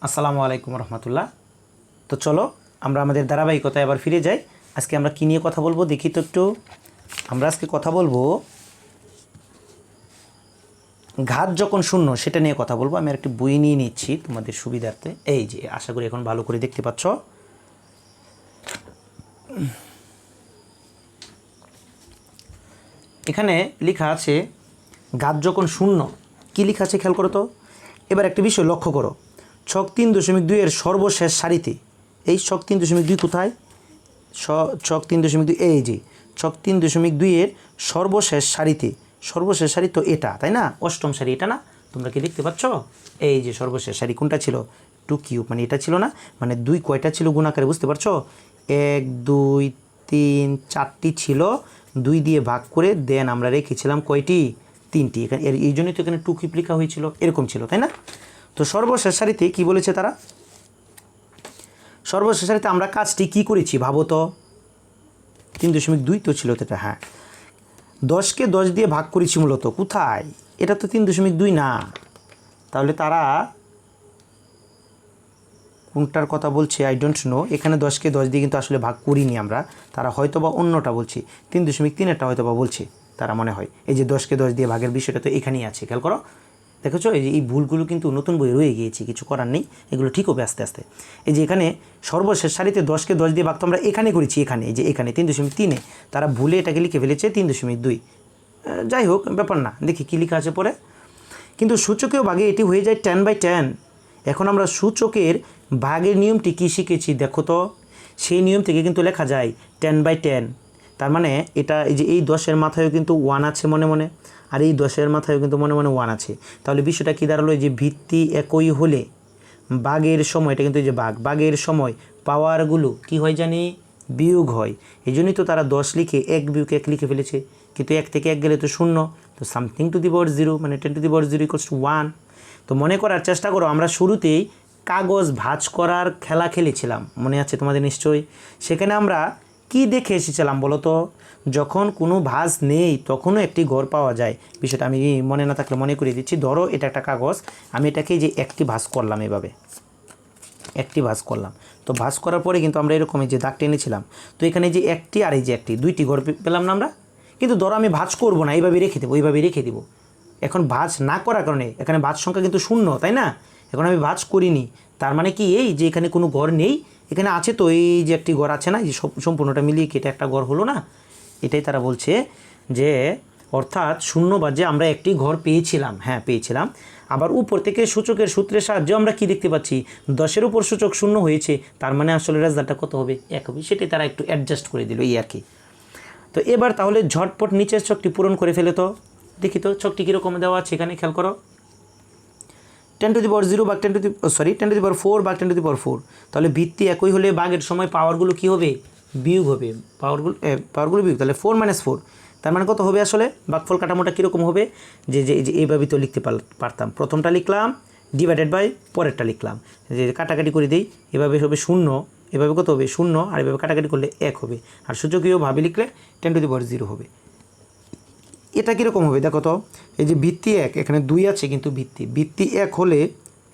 আসসালামু আলাইকুম রহমতুল্লাহ। তো চলো আমরা আমাদের ধারাবাহিকতায় আবার ফিরে যাই। আজকে আমরা কী নিয়ে কথা বলবো দেখি তো একটু। আমরা আজকে কথা বলবো ঘাত যখন শূন্য সেটা নিয়ে কথা বলবো। আমি একটি বই নিয়ে নিচ্ছি তোমাদের সুবিধার্থে। এই যে আশা করি এখন ভালো করে দেখতে পাচ্ছ। এখানে লেখা আছে ঘাত যখন শূন্য। কী লেখা আছে খেয়াল করো তো। এবার একটা বিষয় লক্ষ্য করো, ছক 3.2 এর সর্বশেষ সারিতে, এই ছক 3.2 কোথায়? ছক 3.2 এই যে ছক 3.2 এর সর্বশেষ সারিতে। সর্বশেষ সারি তো এটা, তাই না? অষ্টম সারি এটা না? তোমরা কি দেখতে পাচ্ছ? এই যে সর্বশেষ সারি কোনটা ছিল? 2 কিউব, মানে এটা ছিল না? মানে 2 কয়টা ছিল গুণাকারে বুঝতে পারছো? 1 2 3 4টি ছিল, 2 দিয়ে ভাগ করে দেন আমরা রেখেছিলাম কয়টি? 3টি। এখানে এই জন্যই তো এখানে 2 কিউব লেখা হয়েছিল, এরকম ছিল, তাই না? তো সর্বশেষ সারিতে কী বলেছে তারা? সর্বশেষ সারিতে আমরা কাজটি কী করেছি ভাবো তো। 3.2 তো ছিল এটা, হ্যাঁ। 10কে 10 দিয়ে ভাগ করেছি মূলত, কোথায়? এটা তো 3.2 না। তাহলে তারা কোনটার কথা বলছে আই ডোন্ট নো। এখানে 10কে 10 দিয়ে কিন্তু আসলে ভাগ করিনি আমরা, তারা হয়তো বা অন্যটা বলছি, 3.3-এরটা হয়তো বা বলছে তারা মনে হয়। এই যে 10কে 10 দিয়ে ভাগের বিষয়টা তো এখানেই আছে, খেয়াল করো। দেখেছো এই যে এই ভুলগুলো কিন্তু নতুন বই রয়ে গিয়েছে, কিছু করার নেই, এগুলো ঠিক হবে আস্তে আস্তে। এই যে এখানে সর্বশেষ সারিতে 10কে 10 দিয়ে ভাগ তো আমরা এখানে করেছি, এখানে এই যে এখানে 3.3-এ তারা ভুলে এটাকে লিখে ফেলেছে 3.2। যাই হোক, ব্যাপার না, দেখি কী লেখা আছে পরে। কিন্তু সূচকেও ভাগে এটি হয়ে যায় 10/10। এখন আমরা সূচকের ভাগের নিয়মটি কী শিখেছি দেখো তো। সেই নিয়ম থেকে কিন্তু লেখা যায় 10/10। তার মানে এটা এই যে এই 10-এর মাথায়ও কিন্তু 1 আছে মনে মনে, আর এই 10-এর মাথায়ও কিন্তু মনে মনে 1 আছে। তাহলে বিষয়টা কী দাঁড়ালো? যে ভিত্তি একই হলে ভাগের সময়, এটা কিন্তু এই যে ভাগের সময় পাওয়ারগুলো কী হয় জানি? বিয়োগ হয়। এই জন্যই তো তারা 10 লিখে 1 বিয়োগ 1 লিখে ফেলেছে। কিন্তু 1 থেকে 1 গেলে তো 0, তো সামথিং টু দি পাওয়ার 0, মানে 10 টু দি পাওয়ার 0 = 1। তো মনে করার চেষ্টা করো, আমরা শুরুতেই কাগজ ভাঁজ করার খেলা খেলেছিলাম, মনে আছে তোমাদের নিশ্চয়ই? সেখানে আমরা কি দেখে এসেছিলাম বলো তো? যখন কোনো ভাঁজ নেই তখনও একটি ঘর পাওয়া যায়। বিষয়টা আমি মনে না থাকলে মনে করিয়ে দিচ্ছি। ধরো এটা একটা কাগজ, আমি এটাকে যে একটি ভাঁজ করলাম, এভাবে একটি ভাঁজ করলাম। তো ভাঁজ করার পরে কিন্তু আমরা এরকম যে দাগ টেনেছিলাম, তো এখানে যে একটি আর এই যে একটি, 2টি ঘর পেলাম না আমরা? কিন্তু ধরো আমি ভাঁজ করবো না, এইভাবে রেখে দেবো, এইভাবে রেখে দেবো। এখন ভাঁজ না করার কারণে এখানে ভাঁজ সংখ্যা কিন্তু 0, তাই না? এখন আমি ভাঁজ করিনি, তার মানে কি এই যে এখানে কোনো ঘর নেই? এখানে আছে তো, এই যে একটি ঘর আছে না, এই যে সম্পূর্ণটা মিলিয়ে কেটে একটা ঘর হলো না? এটাই তারা বলছে যে অর্থাৎ শূন্য বাজে আমরা একটি ঘর পেয়েছিলাম, হ্যাঁ পেয়েছিলাম। আবার উপর থেকে সূচকের সূত্রের সাহায্যে আমরা কি দেখতে পাচ্ছি? 10-এর উপর সূচক 0 হয়েছে, তার মানে আসলে রেজাল্টটা কত হবে? 1 হবে। সেটাই তারা একটু অ্যাডজাস্ট করে দিল, এই আর কি। তো এবার তাহলে ঝটপট নিচের ছকটি পূরণ করে ফেলে তো। দেখি তো ছকটি কীরকম দেওয়া আছে এখানে, খেয়াল করো। 10 টু দি পাওয়ার 0 ভাগ 10 টু দি 4 ভাগ 10 টু দি পাওয়ার 4। তাহলে ভিত্তি একই হলে ভাগের সময় পাওয়ারগুলো কী হবে? বিয়োগ হবে। পাওয়ারগুলো বিয়োগ, তাহলে 4 - 4, তার মানে কত হবে আসলে? ভাগফল কাঠামোটা কীরকম হবে? যে যে যে এইভাবেই তো লিখতে পারতাম। প্রথমটা লিখলাম ডিভাইডেড বাই পরেরটা লিখলাম, যে কাটাকাটি করে দিই, এভাবে হবে 0, এভাবে কত হবে? 0, আর এভাবে কাটাকাটি করলে 1 হবে। আর সূচকীয়ভাবে লিখলে 10 টু দি পাওয়ার 0 হবে। এটা কীরকম হবে দেখো তো। এই যে ভিত্তি 1, এখানে 2 আছে কিন্তু ভিত্তি 1 হলে,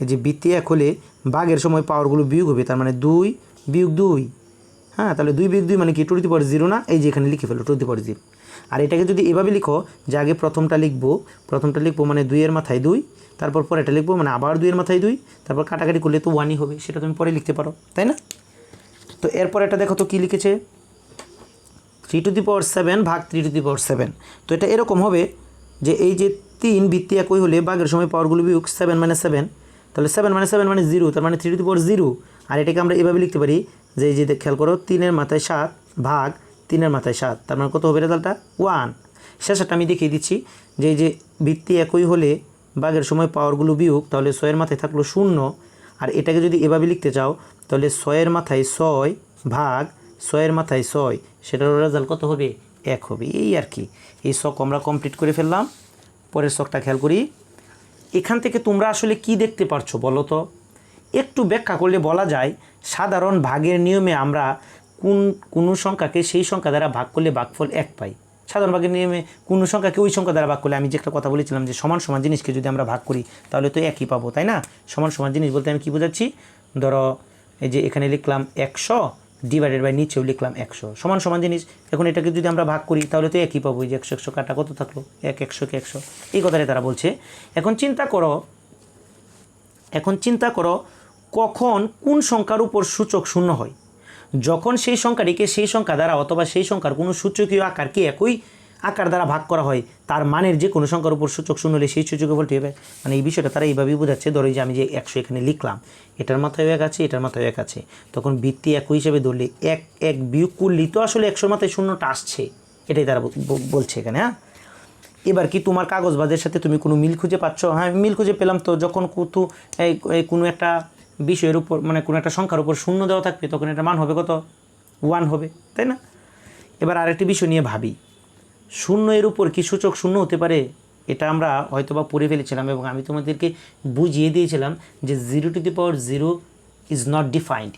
এই যে ভিত্তি 1 হলে ভাগের সময় পাওয়ারগুলো বিয়োগ হবে, তার মানে 2 বিয়োগ 2, হ্যাঁ। তাহলে 2 বিয়োগ 2 মানে কি? টু দি পাওয়ার 0 না? এই যে এখানে লিখে ফেলো টু দি পাওয়ার 0। আর এটাকে যদি এভাবে লিখো যে আগে প্রথমটা লিখবো মানে 2-এর মাথায় 2, তারপর পরেরটা লিখবো মানে আবার 2-এর মাথায় 2, তারপর কাটাকাটি করলে তো 1ই হবে, সেটা তুমি পরে লিখতে পারো, তাই না? তো এরপর এটা দেখো তো কী লিখেছে, 3 টু দি পাওয়ার 7 ভাগ 3 টু দি পাওয়ার 7। তো এটা এরকম হবে যে এই যে 3 ভিত্তি একই হলে ভাগের সময় পাওয়ারগুলো বিয়োগ 7 - 7, তাহলে 7 - 7 মানে 0, তার মানে 3 টু দি পাওয়ার 0। আর এটাকে আমরা এভাবে লিখতে পারি যে এই যে খেয়াল করো, 3-এর মাথায় 7 ভাগ 3-এর মাথায় 7, তার মানে কত হবে রেজাল্টটা? 1। শেষটা আমি দেখিয়ে দিচ্ছি যে এই যে ভিত্তি একই হলে ভাগের সময় পাওয়ারগুলো বিয়োগ, তাহলে 6-এর মাথায় থাকলো 0। আর এটাকে যদি এভাবে লিখতে চাও তাহলে 6-এর মাথায় 6 ভাগ 6-এর মাথায় 6, সেটার রেজাল্ট কত হবে? 1 হবে। এই আর কি, এই ছক আমরা কমপ্লিট করে ফেললাম। পরের ছকটা খেয়াল করি। এখান থেকে তোমরা আসলে কি দেখতে পারছো বলো তো? একটু ব্যাখ্যা করলে বলা যায়, সাধারণ ভাগের নিয়মে আমরা কোনো সংখ্যাকে সেই সংখ্যা দ্বারা ভাগ করলে ভাগফল 1 পাই, সাধারণ ভাগের নিয়মে কোনো সংখ্যাকে ওই সংখ্যা দ্বারা ভাগ করলে আমি যে একটা কথা বলেছিলাম যে সমান সমান জিনিসকে যদি আমরা ভাগ করি তাহলে তো একই পাবো, তাই না? সমান সমান জিনিস বলতে আমি কী বোঝাচ্ছি, ধরো এই যে এখানে লিখলাম 100 ডিভাইডেড বাই নিচেও লিখলাম 100, সমান সমান জিনিস। এখন এটাকে যদি আমরা ভাগ করি তাহলে তো একই পাবো, এই যে 100 100 কাটা কত থাকলো, 100কে 100, এই কথাটাই তারা বলছে। এখন চিন্তা করো কখন কোন সংখ্যার উপর সূচক শূন্য হয়, যখন সেই সংখ্যাটিকে সেই সংখ্যা দ্বারা অথবা সেই সংখ্যার কোনো সূচকীয় আকারকে একই আকার দ্বারা ভাগ করা হয়, তার মানের যে কোনো সংখ্যার উপর সূচক শূন্য হলে সেই সূচকের ফলটি হবে। মানে এই বিষয়টা তারা এইভাবেই বোঝাচ্ছে। ধরো যে আমি যে 100 এখানে লিখলাম, এটার মাথায় 1 আছে, এটার মাথায় 1 আছে, তখন ভিত্তি একই হিসেবে ধরলে 1 বিয়োগ করলেই তো আসলে 100 মাথায় শূন্যটা আসছে, এটাই তারা বলছে এখানে। হ্যাঁ, এবার কি তোমার কাগজবাজের সাথে তুমি কোনো মিল খুঁজে পাচ্ছ? হ্যাঁ, মিল খুঁজে পেলাম। তো যখন কোনো একটা বিষয়ের উপর মানে কোনো একটা সংখ্যার উপর শূন্য দেওয়া থাকবে তখন এটা মান হবে কত? 1 হবে, তাই না? এবার আরেকটি বিষয় নিয়ে ভাবি, শূন্য এর উপর কি সূচক শূন্য হতে পারে? এটা আমরা হয়তো বা পড়ে ফেলেছিলাম এবং আমি তোমাদেরকে বুঝিয়ে দিয়েছিলাম যে 0⁻0 is not defined,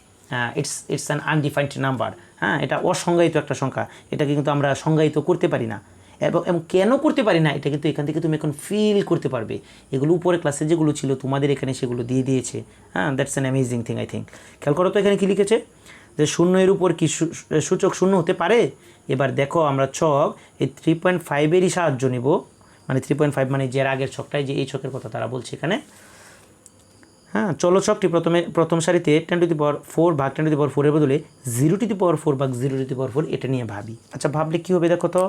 it's an undefined number. হ্যাঁ, এটা অসংজ্ঞায়িত একটা সংখ্যা, এটাকে কিন্তু আমরা সংজ্ঞায়িত করতে পারি না। এবং কেন করতে পারি না এটা কিন্তু এখান থেকে তুমি এখন ফিল করতে পারবে। এগুলো উপরে ক্লাসে যেগুলো ছিল তোমাদের এখানে সেগুলো দিয়ে দিয়েছে। হ্যাঁ, that's an amazing thing I think. খেয়াল করো তো এখানে কী লিখেছে, যে শূন্য এর উপর কি সূচক শূন্য হতে পারে? এবার দেখো আমরা ছক এই 3.5-এরই সাহায্য নিব, মানে 3.5 মানে যে আগের ছকটাই, যে এই ছকের কথা তারা বলছে এখানে। হ্যাঁ, চলো ছকটি প্রথম সারিতে 10⁴ ভাগ 10⁴ এর বদলে 0⁴ ভাগ 0⁴ এটা নিয়ে ভাবি। আচ্ছা, ভাবলে কী হবে দেখো তো,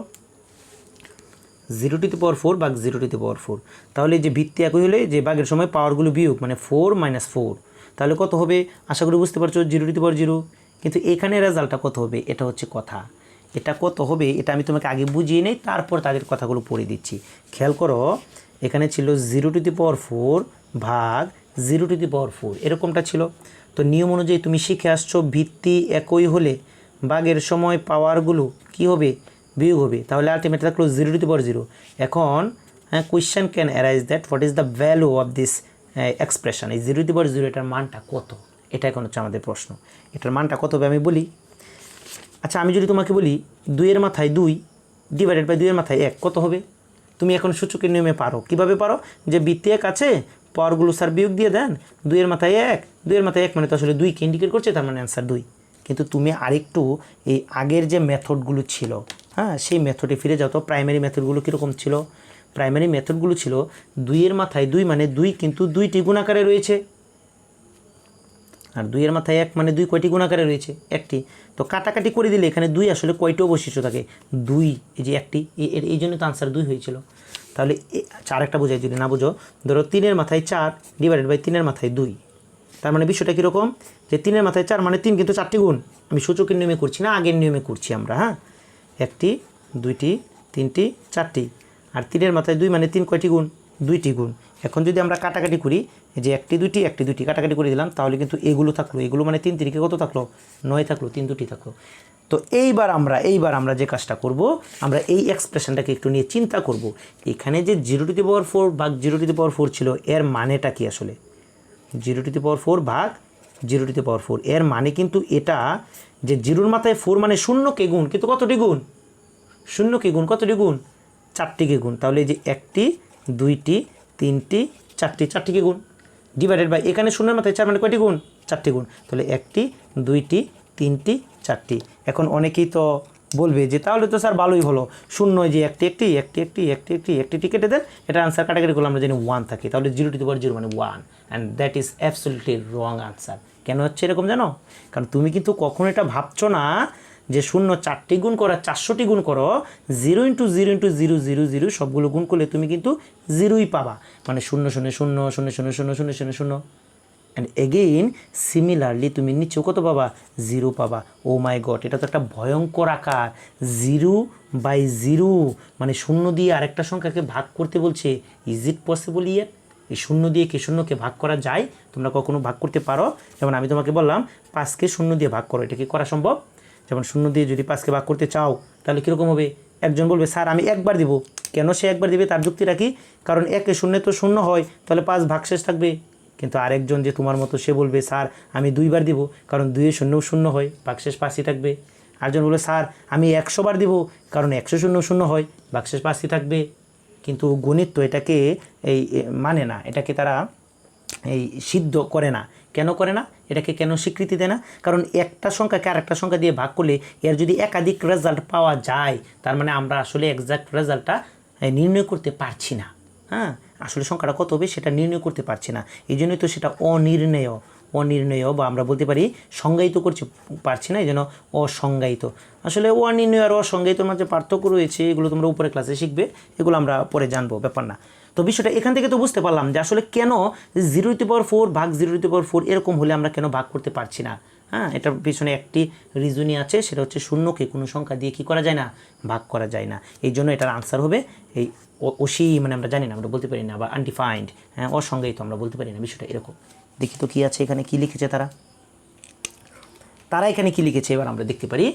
0⁴ ভাগ 0⁴, তাহলে যে ভিত্তি একই হলে যে ভাগের সময় পাওয়ারগুলো বিয়োগ মানে 4 - 4, তাহলে কত হবে? আশা করি বুঝতে পারছো, 0⁴। কিন্তু এখানে রেজাল্টটা কত হবে এটা হচ্ছে কথা। এটা কত হবে এটা আমি তোমাকে আগে বুঝিয়ে নেই, তারপর তাদের কথাগুলো পড়ে দিচ্ছি। খেয়াল করো, এখানে ছিল 0⁴ ভাগ 0⁴, এরকমটা ছিল। তো নিয়ম অনুযায়ী তুমি শিখে আসছো ভিত্তি একই হলে ভাগের সময় পাওয়ারগুলো কি হবে? বিয়োগ হবে। তাহলে আলটিমেটলি থাকলো 0⁴। এখন question can arise that what is the value of this expression, এই 0⁴ এটার মানটা কত? এটা এখন হচ্ছে আমাদের প্রশ্ন। এটার মানটা কত হবে আমি বলি। আচ্ছা, আমি যদি তোমাকে বলি 2-এর মাথায় 2 ডিভাইডেড বাই 2-এর মাথায় 1 কত হবে? তুমি এখন সূচকের নিয়মে পারো। কিভাবে পারো? যে ভিত্তি 1 আছে, পাওয়ারগুলো স্যার বিয়োগ দিয়ে দেন, 2-এর মাথায় 1, 2-এর মাথায় 1 মানে তো আসলে 2কে ইন্ডিকেট করছে, তার মানে অ্যান্সার 2। কিন্তু তুমি আরেকটু এই আগের যে মেথডগুলো ছিল, হ্যাঁ, সেই মেথডে ফিরে যাও তো। প্রাইমারি মেথডগুলো কীরকম ছিল? প্রাইমারি মেথডগুলো ছিল 2-এর মাথায় 2 মানে 2 কিন্তু 2টি গুণাকারে রয়েছে, আর 2-এর মাথায় 1 মানে 2 কয়টি গুণাকারে রয়েছে? 1টি। তো কাটাকাটি করে দিলে এখানে 2 আসলে কয়টি অবশিষ্ট থাকে? 2, এই যে 1টি, এই জন্য তো আনসার 2 হয়েছিল। তাহলে আরেকটা বোঝাই, যদি না বুঝো, ধরো 3-এর মাথায় 4 ডিভাইডেড বাই 3-এর মাথায় 2, তার মানে বিষয়টা কীরকম, যে 3-এর মাথায় 4 মানে 3 কিন্তু 4টি গুণ। আমি সূচকের নিয়মে করছি না, আগের নিয়মে করছি আমরা। হ্যাঁ, 1টি 2টি 3টি 4টি, আর 3-এর মাথায় 2 মানে 3 কয়টি গুণ? 2টি গুণ। এখন যদি আমরা কাটাকাটি করি, যে 1টি 2টি কাটাকাটি করে দিলাম, তাহলে কিন্তু এগুলো থাকলো, এগুলো মানে 3 3 কত থাকলো? 9 থাকলো, 3 2টি থাকলো। তো এইবার আমরা যে কাজটা করব, আমরা এই এক্সপ্রেশনটাকে একটু নিয়ে চিন্তা করব। এখানে যে 0⁴ ভাগ 0⁴ ছিল, এর মানেটা কি আসলে? 0⁴ ভাগ 0⁴, এর মানে কিন্তু এটা যে 0-র মাথায় 4 মানে শূন্যকে গুণ, কিন্তু কতটি গুণ? শূন্যকে গুণ, কতটি গুণ? 4টিকে গুণ। তাহলে এই যে 1টি 2টি 3টি 4টিকে গুণ, ডিভাইডেড বাই এখানে 0-এর মাথায় 4 মানে কয়টি গুণ? 4টি গুণ। তাহলে 1টি 2টি 3টি 4টি। এখন অনেকেই তো বলবে যে তাহলে তো স্যার ভালোই হলো, শূন্য যে একটি কেটে দেন, এটা আনসার কাটাকাটি করলে আমরা জানি 1 থাকে, তাহলে 0⁴ মানে 1, and that is absolutely wrong answer. কেন হচ্ছে এরকম জানো? কারণ তুমি কিন্তু কখনো এটা ভাবছো না যে 0 4টি গুণ করা 400টি গুণ করো, 0 × 0 × 0 0 0 সবগুলো গুণ করলে তুমি কিন্তু 0ই পাবা, মানে 0 0 0 0 0 0 0 0 0। অ্যান্ড এগেইন সিমিলারলি তুমি নিচেও কত পাবা? 0 পাবা। ও মাই গড, এটা তো একটা ভয়ঙ্কর আকার। 0/0 মানে 0 দিয়ে আরেকটা সংখ্যাকে ভাগ করতে বলছে। ইজ ইট পসিবল ইয়ার? এই 0 দিয়ে কি 0কে ভাগ করা যায়? তোমরা কখনো ভাগ করতে পারো? যেমন আমি তোমাকে বললাম 5কে 0 দিয়ে ভাগ করো, এটা কি করা সম্ভব? যেমন 0 দিয়ে যদি 5কে ভাগ করতে চাও তাহলে কীরকম হবে? একজন বলবে স্যার আমি একবার দিব। কেন সে একবার দিবে? তার যুক্তি রাখি, কারণ 1 0 তো 0 হয়, তাহলে 5 ভাগশেষ থাকবে। কিন্তু আরেকজন যে তোমার মতো সে বলবে স্যার আমি 2বার দিব, কারণ 2 0 0 হয়, ভাগশেষ 5ই থাকবে। আরেকজন বলবে স্যার আমি 100 বার দিব, কারণ 100 শূন্য শূন্য হয়, বাক্সের পাশে থাকবে। কিন্তু গণিত তো এটাকে মানে না, এটাকে তারা সিদ্ধ করে না। কেন করে না, এটাকে কেন স্বীকৃতি দেয় না? কারণ একটা সংখ্যাকে আর একটা সংখ্যা দিয়ে ভাগ করলে এর যদি একাধিক রেজাল্ট পাওয়া যায়, তার মানে আমরা আসলে এক্সাক্ট রেজাল্টটা নির্ণয় করতে পারছি না। হ্যাঁ, আসলে সংখ্যাটা কত হবে সেটা নির্ণয় করতে পারছি না, এই জন্যই তো সেটা অনির্ণয় বা আমরা বলতে পারি সংজ্ঞায়িত করতে পারছি না, এই জন্য অসংজ্ঞায়িত। আসলে অনির্ণয় আর অসংজ্ঞায়িতর মাঝে পার্থক্য রয়েছে, এগুলো তোমরা উপরে ক্লাসে শিখবে, এগুলো আমরা পরে জানবো, ব্যাপার না। তো বিষয়টা এখান থেকে তো বুঝতে পারলাম যে আসলে কেন 0^4 ভাগ 0^4 এরকম হলে আমরা কেন ভাগ করতে পারছি না। হ্যাঁ, এটার পিছনে একটি রিজনই আছে, সেটা হচ্ছে শূন্যকে কোনো সংখ্যা দিয়ে কী করা যায় না, ভাগ করা যায় না। এই জন্য এটার আনসার হবে এই অসীম, মানে আমরা জানি না, আমরা বলতে পারি না, বা আনডিফাইন্ড, হ্যাঁ, অসংজ্ঞায়িত আমরা বলতে পারি না। বিষয়টা এরকম। দেখি তো কী আছে এখানে, কী লিখেছে তারা এখানে কী লিখেছে এবার আমরা দেখতে পারি।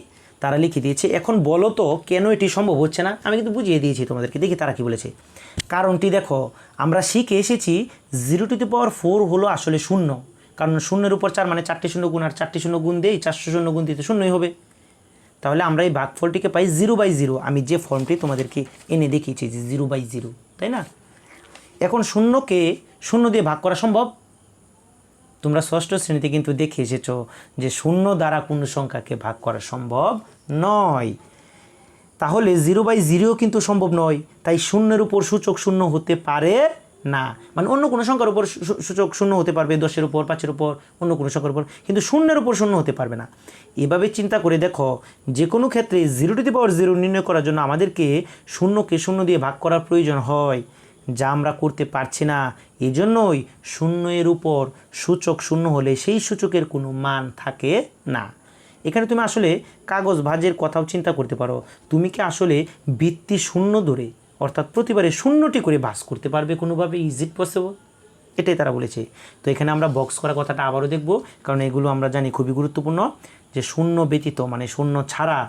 তারা লিখে দিয়েছে, এখন বলো তো কেন এটি সম্ভব হচ্ছে না। আমি কিন্তু বুঝিয়ে দিয়েছি তোমাদেরকে, দেখি তারা কী বলেছে। কারণটি দেখো, আমরা শিখে এসেছি 0^4 হলো আসলে শূন্য, কারণ শূন্যের উপর 4 মানে 4টি শূন্য গুণ, আর 4টি শূন্য গুণ দেই 400 শূন্য গুণ দিতে শূন্যই হবে। তাহলে আমরা এই ভাগফলটিকে পাই 0/0। আমি যে ফর্মটি তোমাদেরকে এনে দেখিয়েছি যে 0/0, তাই না? এখন শূন্যকে শূন্য দিয়ে ভাগ করা সম্ভব? তোমরা ষষ্ঠ শ্রেণীতে কিন্তু দেখে এসেছো যে শূন্য দ্বারা কোনো সংখ্যাকে ভাগ করা সম্ভব নয়। তাহলে 0/0 কিন্তু সম্ভব নয়, তাই শূন্যের উপর সূচক শূন্য হতে পারে না। মানে অন্য কোনো সংখ্যার উপর সূচক শূন্য হতে পারবে, 10-এর উপর, 5-এর উপর, অন্য কোনো সংখ্যার উপর, কিন্তু শূন্যের উপর শূন্য হতে পারবে না। এভাবে চিন্তা করে দেখো, যে কোনো ক্ষেত্রে 0^0 নির্ণয় করার জন্য আমাদেরকে শূন্যকে শূন্য দিয়ে ভাগ করার প্রয়োজন হয়, যা আমরা করতে পারছি না। এই জন্যই শূন্যের উপর সূচক শূন্য হলে সেই সূচকের কোনো মান থাকে না। এখানে তুমি আসলে কাগজ ভাঁজের কথাও চিন্তা করতে পারো। তুমি কি আসলে বৃত্তি শূন্য ধরে, অর্থাৎ প্রতিবারে শূন্যটি করে ভাঁজ করতে পারবে কোনোভাবে? Is it possible? এটাই তারা বলেছে। তো এখানে আমরা বক্স করা কথাটা আবারও দেখব, কারণ এগুলো আমরা জানি খুবই গুরুত্বপূর্ণ, যে শূন্য ব্যতীত মানে শূন্য ছাড়া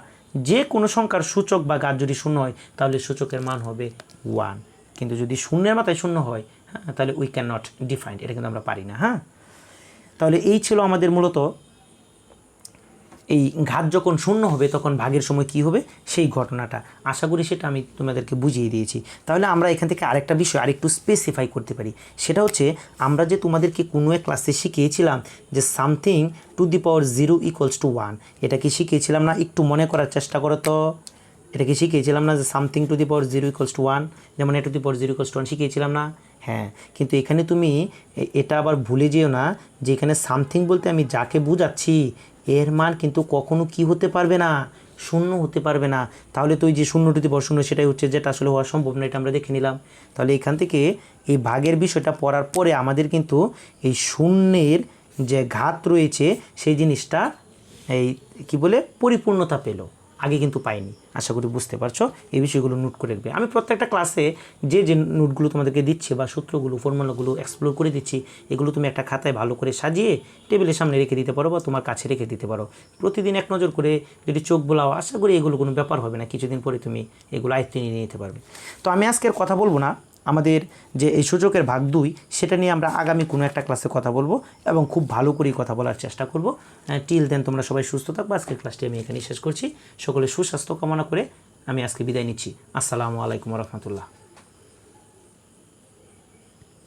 যে কোনো সংখ্যার সূচক বা ঘাত যদি শূন্য হয় তাহলে সূচকের মান হবে 1, কিন্তু যদি শূন্যের মাথায় শূন্য হয়, হ্যাঁ, তাহলে উই ক্যান নট ডিফাইন, এটা কিন্তু আমরা পারি না। হ্যাঁ, তাহলে এই ছিল আমাদের মূলত এই ঘাত যখন শূন্য হবে তখন ভাগের সময় কি হবে সেই ঘটনাটা। আশা করি সেটা আমি তোমাদেরকে বুঝিয়ে দিয়েছি। তাহলে আমরা এখান থেকে আরেকটা বিষয় আরেকটু স্পেসিফাই করতে পারি, সেটা হচ্ছে আমরা যে তোমাদেরকে কোনো এক ক্লাসে শিখিয়েছিলাম যে সামথিং টু দি পাওয়ার 0 = 1, এটা কি শিখিয়েছিলাম না? একটু মনে করার চেষ্টা করো তো। এটা কি শিখিয়েছিলাম না যে সামথিং টু দি পাওয়ার 0 = 1, যেমন টু দি পাওয়ার 0 = 1 শিখিয়েছিলাম না? হ্যাঁ, কিন্তু এখানে তুমি এটা আবার ভুলে যেও না যে এখানে সামথিং বলতে আমি যাকে বুঝাচ্ছি এর মান কিন্তু কখনো কি হতে পারবে না, শূন্য হতে পারবে না। তাহলে তো ওই যে 0 টু দি পাওয়ার 0 সেটাই হচ্ছে, যেটা আসলে হওয়া সম্ভব না, এটা আমরা দেখে নিলাম। তাহলে এখান থেকে এই ভাগের বিষয়টা পড়ার পরে আমাদের কিন্তু এই শূন্যের যে ঘাত রয়েছে সেই জিনিসটা এই কি বলে পরিপূর্ণতা পেল, আগে কিন্তু পাইনি। আশা করি বুঝতে পারছো, এই বিষয়গুলো নোট করে রাখবে। আমি প্রত্যেকটা ক্লাসে যে যে নোটগুলো তোমাদেরকে দিচ্ছি বা সূত্রগুলো ফর্মুলাগুলো এক্সপ্লোর করে দিচ্ছি, এগুলো তুমি একটা খাতায় ভালো করে সাজিয়ে টেবিলের সামনে রেখে দিতে পারো বা তোমার কাছে রেখে দিতে পারো। প্রতিদিন এক নজর করে যদি চোখ বোলাও, আশা করি এগুলো কোনো ব্যাপার হবে না, কিছুদিন পরে তুমি এগুলো আয়ত্তে নিয়ে নিতে পারবে। তো আমি আজকের কথা বলবো না, আমাদের যে এই সূচকের ভাগ 2 সেটা নিয়ে আমরা আগামী কোনো একটা ক্লাসে কথা বলবো এবং খুব ভালো করেই কথা বলার চেষ্টা করব। টিল দেন তোমরা সবাই সুস্থ থাকবে। আজকের ক্লাসটি আমি এখানেই শেষ করছি। সকলে সুস্বাস্থ্য কামনা করে আমি আজকে বিদায় নিচ্ছি। আসসালামু আলাইকুম রহমতুল্লাহ।